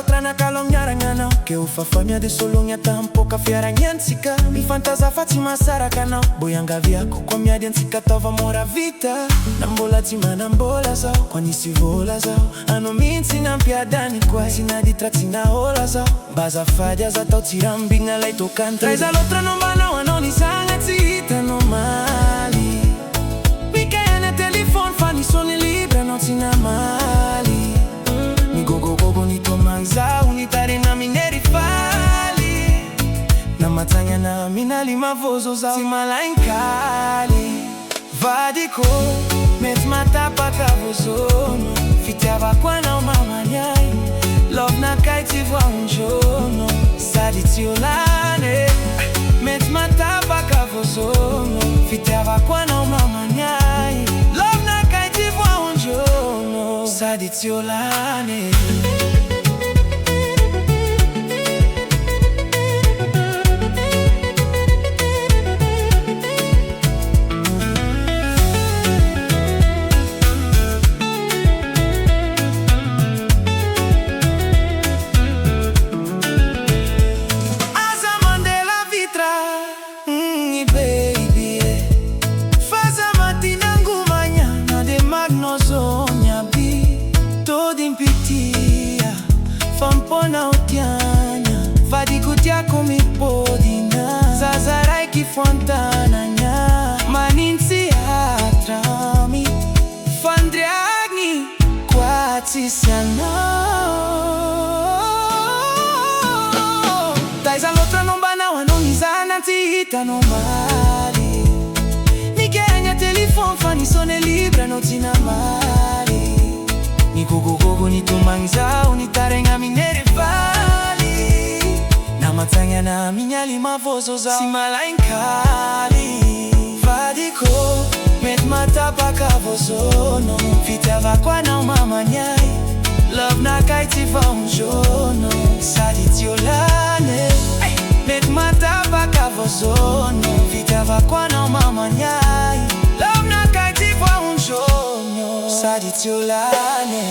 lotra na kalongnaragna ke ho fafamia de sologna tampoka fiaragnantsika mifantaza fa tsy mahasaraka anao boiangaviako koa miady antsika taova mora vita na mbola tsy manambola zao koa nisy vola zao anao mihitsy nampiadany koa tsy naditra tsy nahola zao mba azafady aza tao tsy rambigna lay tokantry raiza lotra nombanao anao nisagna tsy hitanao maly mikahana telefony fa nisony libre anao tsy namaly migogogogo nitomangzao nitarena minery faly na matsagna na minali mavozo zao tsy malainkali vadiko mety matapaka vozono fitiavako anao mamaniay love nakay tsy voaonjono sady tsy olane mety matapaka vozono fitiavako anao mamaniay love nakay tsy voaonjono sady tsy olane Fampona otianya vadikutiako mipodina zazaray kifontananya manintsy atrami fandriagny kwa tsisy anao taiza lotra nombanao anao nizana tsy hitanao maly nikegna telefony fa nisone libre anao tsy namaly nigogogogo nitomangzao nitaregna minery faly na matsagna na mignali mavozo zao tsy malainkali vadiko mety matapaka vozono fitiavako anao mamaniay love nakay tsy vaonjono sady tsy olane mety matapaka vozono fitiavako anao mamaniay love nakay tsy vaonjono sady tsy olane